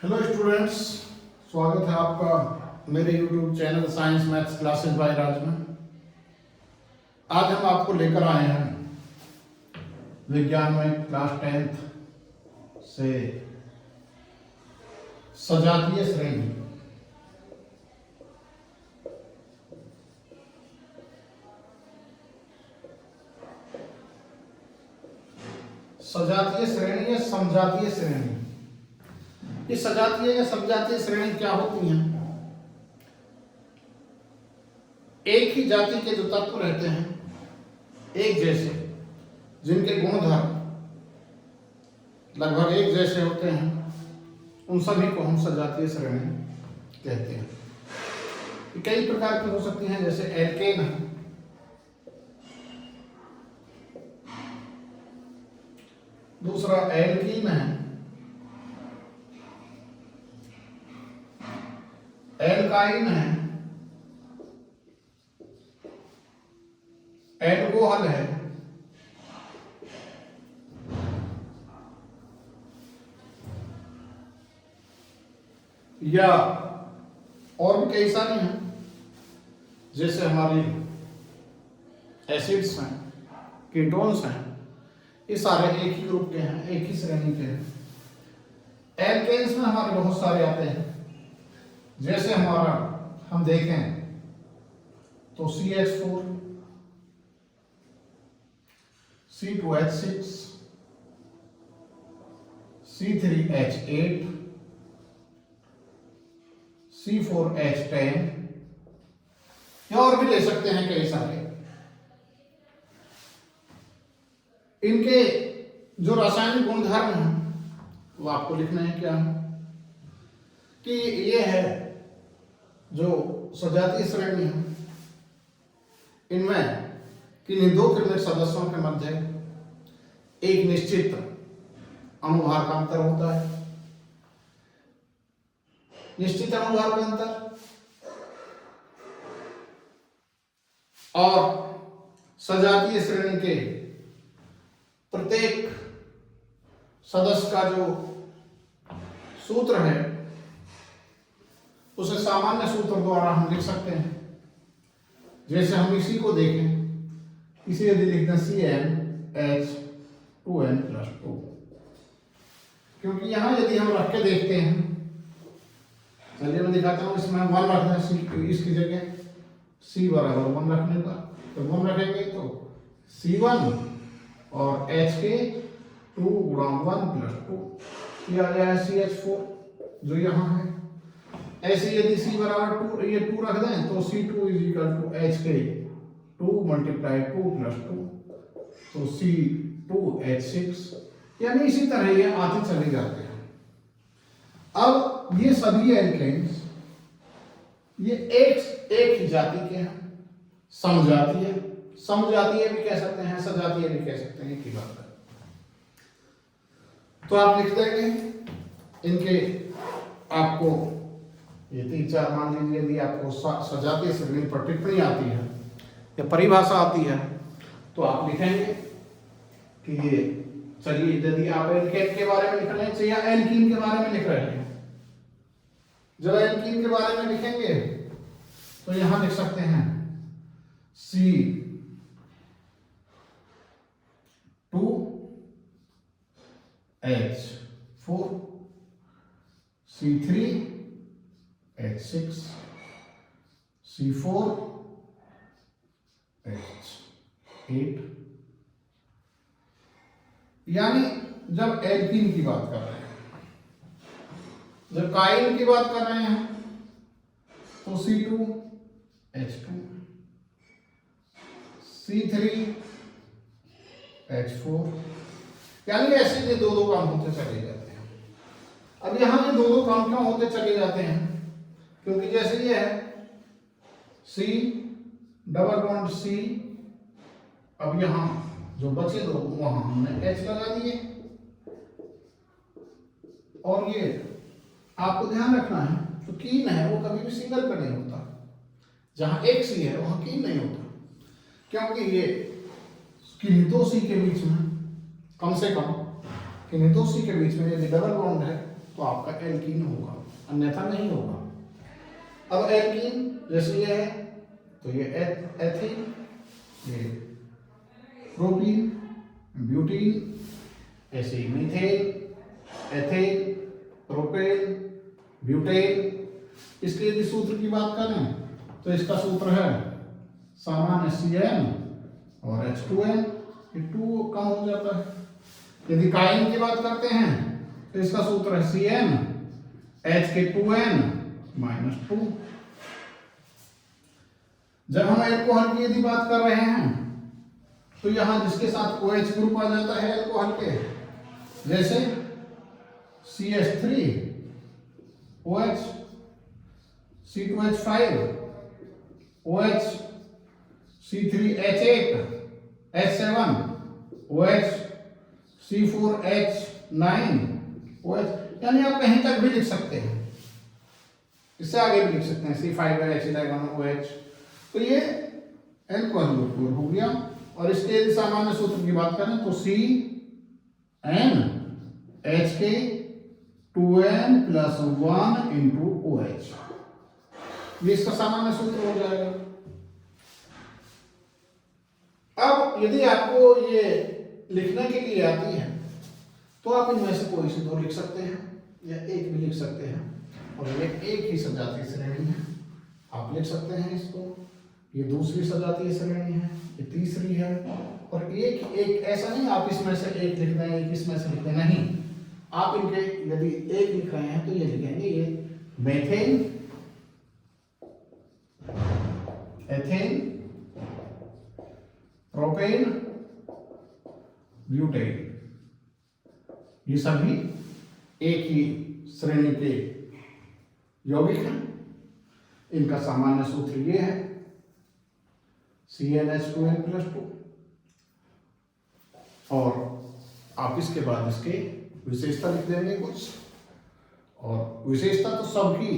Hello students, स्वागत है आपका मेरे YouTube channel science maths classes by Raj में। आज हम आपको लेकर आए हैं विज्ञान में क्लास 10th से सजातीय श्रेणी। सजातीय श्रेणी या समजातीय श्रेणी। ये सजातीय या समजातीय श्रेणी क्या होती हैं? एक ही जाति के जो तत्व रहते हैं एक जैसे, जिनके गुणधर्म लगभग एक जैसे होते हैं, उन सभी को हम सजातीय श्रेणी कहते हैं। ये कई प्रकार की हो सकती हैं, जैसे एल्केन है, दूसरा एल्कीन है, एल्काइन है, एल्कोहल है, या और भी कई सारी हैं, जैसे हमारी एसिड्स हैं, कीटोन्स हैं। ये सारे एक ही ग्रुप के हैं, एक ही श्रेणी के हैं। एल्केन्स में हमारे बहुत सारे आते हैं, जैसे हमारा हम देखें तो CH4, C2H6, C3H8, C4H10, या और भी ले सकते हैं कई सारे। इनके जो रासायनिक गुणधर्म हैं वो आपको लिखना है क्या कि ये है जो सजातीय श्रेणी है। इनमें किन्हीं दो किरणिक सदस्यों के मध्य एक निश्चित अनुभार का अंतर होता है। निश्चित अनुभार का अंतर और सजातीय श्रेणी के प्रत्येक सदस्य का जो सूत्र है उसे सामान्य सूत्र द्वारा हम लिख सकते हैं। जैसे हम इसी को देखें, इसे यदि लिखते हैं CnH2n+2, क्योंकि यहां यदि हम रख के देखते हैं, चलिए मैं दिखाता हूं, इसमें 1 रखना है, इसकी जगह C बराबर 1 रखने का, तो 1 रखेंगे तो C1 और H के 2 गुणा 1+2 किया गया है CH4 जो यहाँ है। ऐसे यदि C बराबर 2 ये 2 रख दें तो C2 = H के 2 × 2+2 तो C2H6, यानी इसी तरह ये आते चले जाते हैं। अब ये सभी एल्केन्स ये एक ही जाति के हैं, समजातीय। समजातीय भी कह सकते हैं, सजातीय भी कह सकते हैं, एक ही बात है। तो आप लिख देंगे इनके, आपको ये 3-4 मान लीजिए, यदि आपको सजातीय श्रेणी पर टिप्पणी आती है या परिभाषा आती है तो आप लिखेंगे कि ये, चलिए यदि आप एल्केन के बारे में लिख रहे हैं या एल्कीन के बारे में लिख रहे हैं, जब एल्कीन के बारे में लिखेंगे तो यहां लिख सकते हैं C2H4, C3H6, C4H8। यानी जब एल्कीन की बात कर रहे हैं, जब काइन की बात कर रहे हैं तो C2H2, C3H4, यानी ऐसे ये दो काम होते चले जाते हैं। अब यहां ये दो काम क्यों होते चले जाते हैं? क्योंकि जैसे ये है C डबल बॉन्ड C, अब यहां जो बचे दो वहां हमने H लगा दिए। और ये आपको ध्यान रखना है, जो कीन है वो कभी भी सिंगल पे नहीं होता। जहां एक C है वहां कीन नहीं होता, क्योंकि ये किन्हीं दो C के बीच में, कम से कम किन्हीं दो C के बीच में यदि डबल बॉन्ड है तो आपका एल्कीन होगा, अन्यथा नहीं होगा। अब एल्कीन जैसे ये है तो ये एथीन, ये प्रोपीन, ब्यूटीन, ऐसे ही मीथेन, एथेन, प्रोपेन, ब्यूटेन। इसके यदि सूत्र की बात करें तो इसका सूत्र है सामान्य CN और H2N, ये 2 कम हो जाता है। यदि काइन की बात करते हैं तो इसका सूत्र है CN H2N -2। जब हम एल्कोहल की यदि बात कर रहे हैं तो यहां जिसके साथ OH ग्रुप आ जाता है एल्कोहल के, जैसे CH3 OH, C2H5 OH, C3H8 H7 OH, C4H9 OH, यानी आप कहीं तक भी लिख सकते हैं, इससे आगे भी लिख सकते हैं C5H11 OH। तो ये एल्कोहल ग्रुप हो गया। और इसके यदि सामान्य सूत्र की बात करें तो CN HK2N + 1 × OH, ये इसका सामान्य सूत्र हो जाएगा। अब यदि आपको ये लिखने के लिए आती है तो आप इनमें से कोई से 2 लिख सकते हैं या 1 भी लिख सकते हैं, और ये एक ही सजातीय श्रेणी है, आप लिख सकते हैं इसको। ये दूसरी सजातीय श्रेणी है, ये तीसरी है, और एक ऐसा नहीं आप इसमें से 1 लिख दें, एक इसमें से लिख दें, नहीं। आप इनके यदि 1 लिख रहे हैं तो ये लिखेंगे ये मेथेन, एथेन, प्रोपेन, ब्यूटेन, ये सभी एक ही श्रेणी के यौगिक हैं। इनका सामान्य सूत्र ये है CnH2n + 2। और आप इसके बाद इसके विशेषता लिख देंगे कुछ, और विशेषता तो सबकी,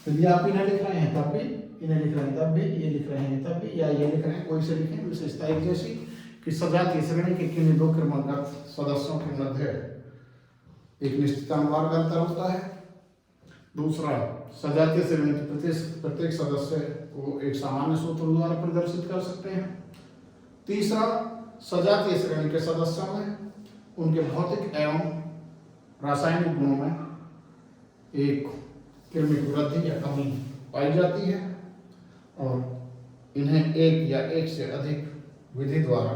यदि आप इन्हें लिख रहे हैं तब भी, इन्हें लिख रहे हैं तब भी, ये लिख रहे हैं तब भी, या ये लिख रहे हैं, कोई से लिखें, विशेषता एक जैसी कि सजातीय श्रेणी के किन्हीं 2 क्रमागत सदस्यों के मध्य एक निश्चित अनुवार का अंतर होता है। दूसरा, सजातीय श्रेणी के प्रत्येक सदस्य को एक सामान्य सूत्र द्वारा प्रदर्शित कर सकते हैं। तीसरा, सजातीय श्रेणी के सदस्यों में उनके भौतिक एवं रासायनिक गुणों में एक क्रमिक वृद्धि या कमी पाई जाती है, और इन्हें एक या एक से अधिक विधि द्वारा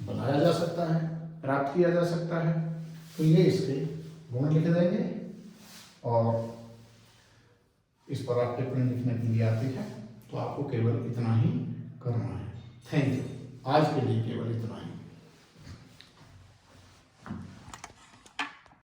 बनाया जा सकता है, प्राप्त किया जा सकता है। तो ये इसके गुण लिख देंगे, और इस पर आप टिप्पणी लिखने के लिए आती है, तो आपको केवल इतना ही करना है। Thank you. आज के लिए केवल इतना ही।